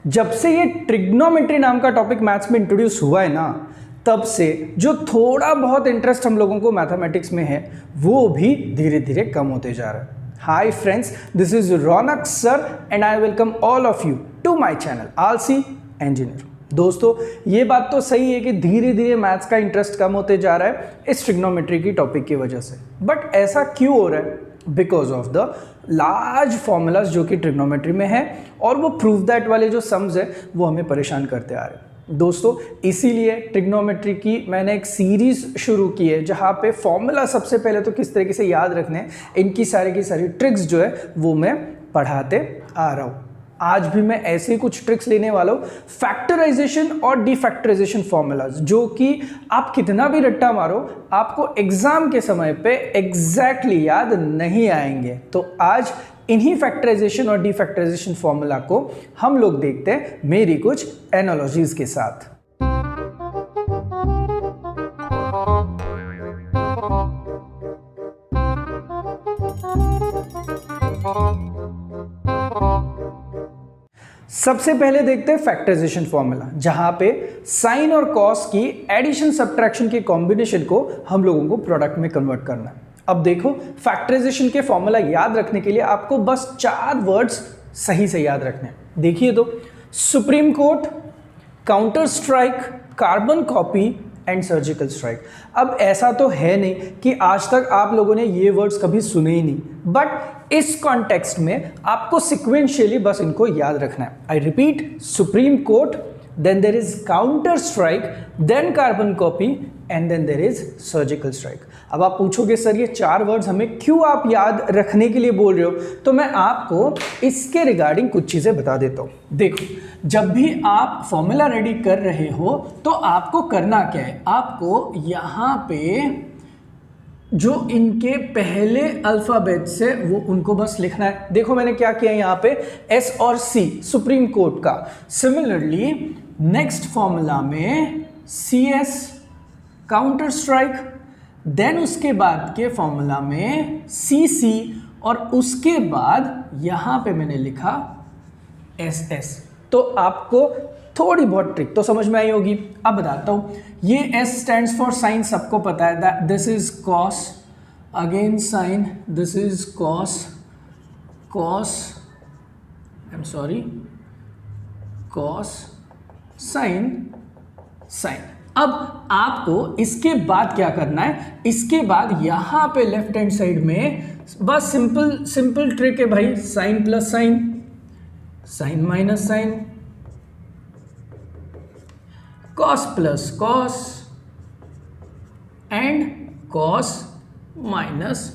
जब से ये ट्रिग्नोमेट्री नाम का टॉपिक मैथ्स में इंट्रोड्यूस हुआ है ना, तब से जो थोड़ा बहुत इंटरेस्ट हम लोगों को मैथमेटिक्स में है वो भी धीरे धीरे कम होते जा रहा है। Hi friends, this is Raunak sir and I welcome all of you to my channel आलसी इंजीनियर। दोस्तों, ये बात तो सही है कि धीरे धीरे मैथ्स का इंटरेस्ट कम होते जा रहा है इस ट्रिग्नोमेट्री की टॉपिक की वजह से। बट ऐसा क्यों हो रहा है? Because of the large formulas जो कि ट्रिग्नोमेट्री में है और वो प्रूव दैट वाले जो सम्स है वो हमें परेशान करते आ रहे हैं। दोस्तों, इसीलिए ट्रिग्नोमेट्री की मैंने एक सीरीज शुरू की है जहाँ पे फॉर्मूला सबसे पहले तो किस तरीके से याद रखने हैं, इनकी सारी की सारी ट्रिक्स जो है वो मैं पढ़ाते आ रहा हूँ। आज भी मैं ऐसे ही कुछ ट्रिक्स लेने वाला हूँ, फैक्टराइजेशन और डिफैक्टराइजेशन फॉर्मूलाज, जो कि आप कितना भी रट्टा मारो आपको एग्जाम के समय पे एग्जैक्टली याद नहीं आएंगे। तो आज इन्हीं फैक्टराइजेशन और डिफैक्टराइजेशन फॉर्मूला को हम लोग देखते हैं मेरी कुछ एनालॉजीज के साथ। सबसे पहले देखते हैं फैक्टराइजेशन फॉर्मूला, जहां पे साइन और कॉस की एडिशन सब्ट्रैक्शन के कॉम्बिनेशन को हम लोगों को प्रोडक्ट में कन्वर्ट करना है। अब देखो, फैक्टराइजेशन के फॉर्मूला याद रखने के लिए आपको बस 4 वर्ड्स सही से याद रखने हैं। देखिए तो, supreme court, counter strike, carbon copy and surgical strike. अब ऐसा तो है नहीं कि आज तक आप लोगों ने ये वर्ड्स कभी सुने ही नहीं, बट इस कॉन्टेक्स्ट में आपको सिक्वेंशियली बस इनको याद रखना है। I repeat, Supreme Court, then there is counter strike, then carbon copy and then there is surgical strike. अब आप पूछोगे सर ये 4 वर्ड्स हमें क्यों आप याद रखने के लिए बोल रहे हो? तो मैं आपको इसके रिगार्डिंग कुछ चीज़ें बता देता हूँ। देखो, जब भी आप फॉर्मूला रेडी कर रहे हो तो आपको करना क्या है, आपको यहाँ पे जो इनके पहले अल्फ़ाबेट से वो उनको बस लिखना है। देखो मैंने क्या किया यहाँ पे, S और C सुप्रीम कोर्ट का। सिमिलरली नेक्स्ट फॉर्मूला में CS काउंटर स्ट्राइक, देन उसके बाद के फॉर्मूला में CC और उसके बाद यहाँ पे मैंने लिखा SS। तो आपको थोड़ी बहुत ट्रिक तो समझ में आई होगी। अब बताता हूँ, ये S स्टैंड्स फॉर साइन, सबको पता है that this is cos, again sine, this is cos, cos, I am sorry, cos, sine, sine. अब आपको इसके बाद क्या करना है, इसके बाद यहां पे लेफ्ट हैंड साइड में बस सिंपल ट्रिक है भाई, sine plus sine, sine minus sine, cos plus cos and cos minus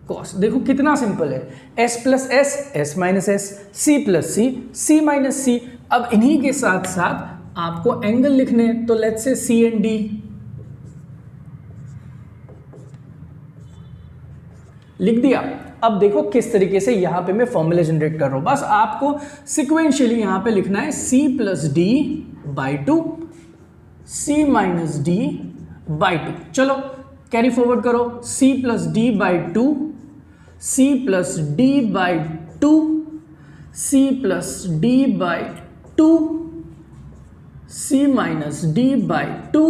cos. देखो कितना सिंपल है, S plus S, S minus S, C plus C, C minus C। अब इन्हीं के साथ साथ आपको एंगल लिखने हैं, तो let's say C and D लिख दिया। अब देखो किस तरीके से यहां पे मैं फॉर्मूला जनरेट कर रहा हूं। बस आपको सिक्वेंशियली यहां पे लिखना है C plus D by 2, C minus D by 2। चलो कैरी फॉरवर्ड करो, C plus D by 2, C plus D by 2, C plus D by 2, C minus D by 2,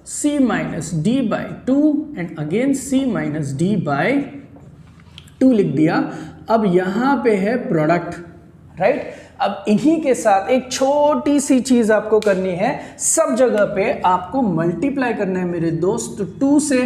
C minus D by 2 and again C minus D by 2 लिख दिया। अब यहाँ पे है product, right. अब इन्हीं के साथ एक छोटी सी चीज आपको करनी है, सब जगह पे आपको मल्टीप्लाई करना है मेरे दोस्त 2 से,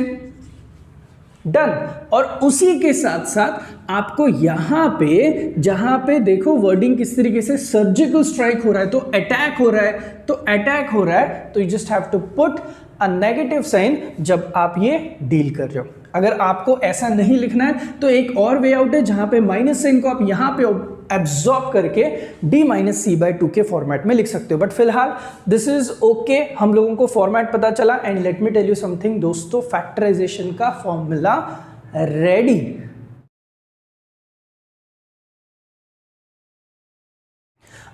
डन। और उसी के साथ साथ आपको यहां पे, जहां पे देखो वर्डिंग किस तरीके से, सर्जिकल स्ट्राइक हो रहा है तो अटैक हो रहा है, तो अटैक हो रहा है तो you just have to put a negative sign जब आप ये डील कर रहे हो। अगर आपको ऐसा नहीं लिखना है तो एक और वे आउट है जहां पे माइनस साइन को आप यहां पे एब्जॉर्ब करके d माइनस सी बाई 2 के फॉर्मेट में लिख सकते हो। बट फिलहाल दिस इज ओके, हम लोगों को फॉर्मेट पता चला। And let me tell you something दोस्तों, फैक्टराइजेशन का फॉर्मूला रेडी।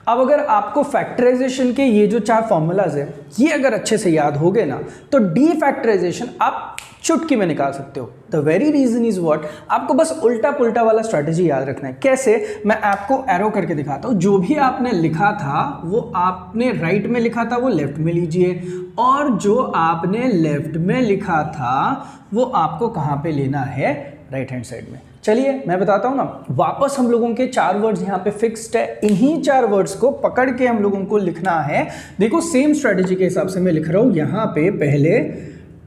अब अगर आपको फैक्टराइजेशन के ये जो 4 फॉर्मूलाज है ये अगर अच्छे से याद हो गए ना, तो डी फैक्टराइजेशन आप चुटकी में निकाल सकते हो। The very reason is what, आपको बस उल्टा पुल्टा वाला स्ट्रैटेजी याद रखना है। कैसे, मैं आपको एरो करके दिखाता हूँ। जो भी आपने लिखा था वो आपने राइट में लिखा था वो लेफ्ट में लीजिए, और जो आपने लेफ्ट में लिखा था वो आपको कहाँ पे लेना है, राइट हैंड साइड में। चलिए मैं बताता हूँ ना, वापस हम लोगों के 4 वर्ड्स यहाँ पे फिक्स्ड है, इन्हीं 4 वर्ड्स को पकड़ के हम लोगों को लिखना है। देखो सेम स्ट्रेटजी के हिसाब से मैं लिख रहा हूँ। यहाँ पे पहले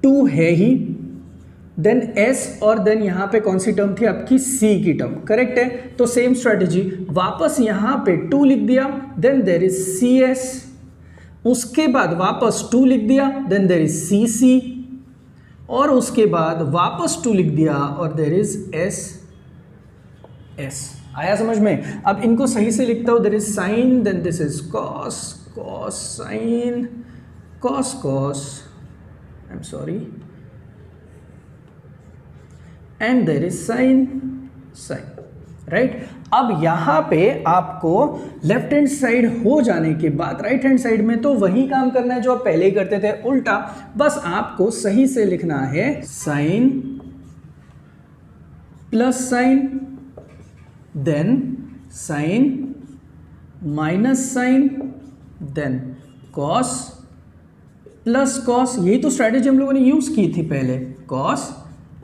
2 है ही, देन S, और देन यहाँ पे कौन सी टर्म थी आपकी, C की टर्म, करेक्ट है। तो सेम स्ट्रेटजी, वापस यहाँ पे 2 लिख दिया, देन देयर इज CS, उसके बाद वापस 2 लिख दिया, देन देयर इज CC, और उसके बाद वापस 2 लिख दिया और देयर इज S। आया समझ में? अब इनको सही से लिखता हूँ। There is sine, then this is cos, cos sine, cos cos, I am sorry, and there is sine, sine, right. अब यहाँ पे आपको लेफ्ट हैंड साइड हो जाने के बाद राइट हैंड साइड में तो वही काम करना है जो आप पहले ही करते थे, उल्टा। बस आपको सही से लिखना है sine plus sine, then sine minus sine, then cos plus cos. यही तो स्ट्रैटेजी हम लोगों ने यूज की थी पहले, कॉस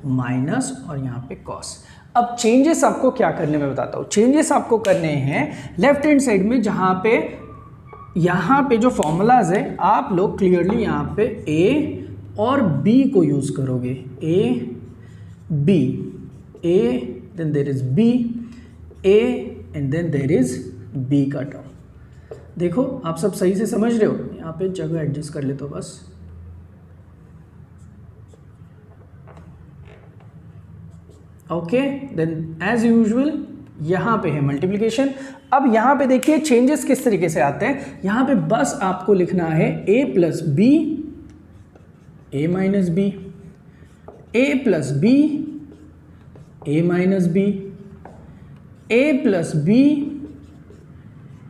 माइनस और यहाँ पे कॉस। अब चेंजेस आपको क्या करने में बताता हूँ। चेंजेस आपको करने हैं लेफ्ट हैंड साइड में, जहाँ पे जो फॉर्मूलाज है आप लोग क्लियरली यहाँ पे A और B को यूज करोगे। A B, A then there is B, A and then there is B का टर्म। देखो आप सब सही से समझ रहे हो, यहाँ पे जगह एडजस्ट कर ले तो बस। ओके, देन एज यूजुअल यहाँ पे है मल्टीप्लिकेशन। अब यहाँ पे देखिए चेंजेस किस तरीके से आते हैं। यहाँ पे बस आपको लिखना है A plus B, A minus B, A plus B, A minus B, A plus B,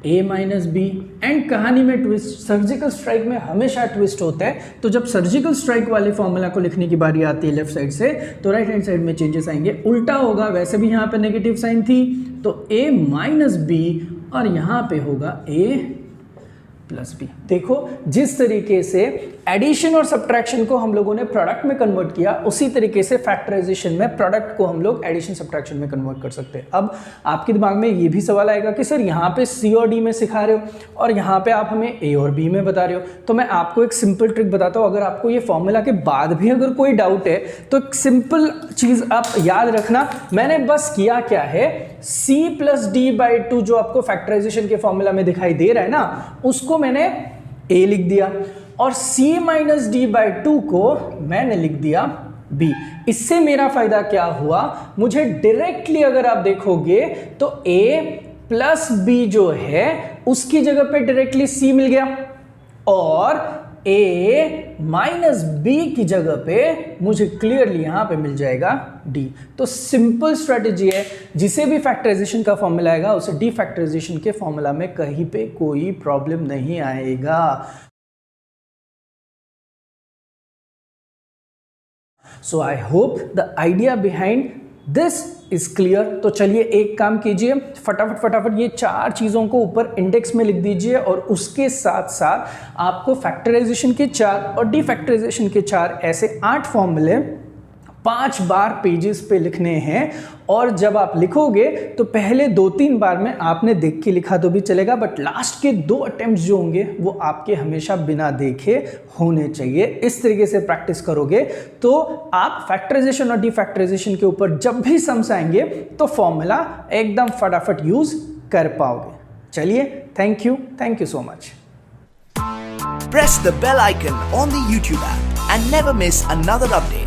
A minus B. And कहानी में ट्विस्ट, सर्जिकल स्ट्राइक में हमेशा ट्विस्ट होता है। तो जब सर्जिकल स्ट्राइक वाले फॉर्मूला को लिखने की बारी आती है लेफ्ट साइड से, तो राइट हैंड साइड में चेंजेस आएंगे, उल्टा होगा। वैसे भी यहाँ पे नेगेटिव साइन थी तो A माइनस बी, और यहाँ पे होगा A प्लस बी। देखो जिस तरीके से एडिशन और सब्ट्रैक्शन को हम लोगों ने प्रोडक्ट में कन्वर्ट किया, उसी तरीके से फैक्टराइजेशन में प्रोडक्ट को हम लोग एडिशन सब्ट्रैक्शन में कन्वर्ट कर सकते हैं। अब आपके दिमाग में ये भी सवाल आएगा कि सर यहाँ पे C और D में सिखा रहे हो और यहाँ पे आप हमें A और B में बता रहे हो। तो मैं आपको एक सिंपल ट्रिक बताता हूँ। अगर आपको ये फॉर्मूला के बाद भी अगर कोई डाउट है तो एक सिंपल चीज़ आप याद रखना, मैंने बस किया क्या है, C प्लस D/2 जो आपको फैक्टराइजेशन के फॉर्मूला में दिखाई दे रहा है ना, उसको मैंने A लिख दिया, और C माइनस D/2 को मैंने लिख दिया B। इससे मेरा फायदा क्या हुआ, मुझे डायरेक्टली अगर आप देखोगे तो A प्लस B जो है उसकी जगह पे डायरेक्टली C मिल गया, और A माइनस B की जगह पे मुझे क्लियरली यहां पे मिल जाएगा D। तो सिंपल स्ट्रेटेजी है, जिसे भी फैक्टराइजेशन का फॉर्मूला आएगा उसे डी फैक्टराइजेशन के फॉर्मूला में कहीं पे कोई प्रॉब्लम नहीं आएगा। So I hope the idea behind this is clear. तो चलिए एक काम कीजिए, फटाफट ये 4 चीज़ों को ऊपर इंडेक्स में लिख दीजिए, और उसके साथ साथ आपको फैक्टराइजेशन के 4 और डीफैक्टराइजेशन के 4 ऐसे 8 फॉर्मूले 5 बार पेजेस पे लिखने हैं। और जब आप लिखोगे तो पहले 2-3 बार में आपने देख के लिखा तो भी चलेगा, बट लास्ट के 2 अटेम्प्ट जो होंगे वो आपके हमेशा बिना देखे होने चाहिए। इस तरीके से प्रैक्टिस करोगे तो आप फैक्टराइजेशन और डीफैक्टराइजेशन के ऊपर जब भी सम्स आएंगे तो फॉर्मूला एकदम फटाफट यूज कर पाओगे। चलिए, thank you so much. Press the bell icon on the YouTube app and never miss another update.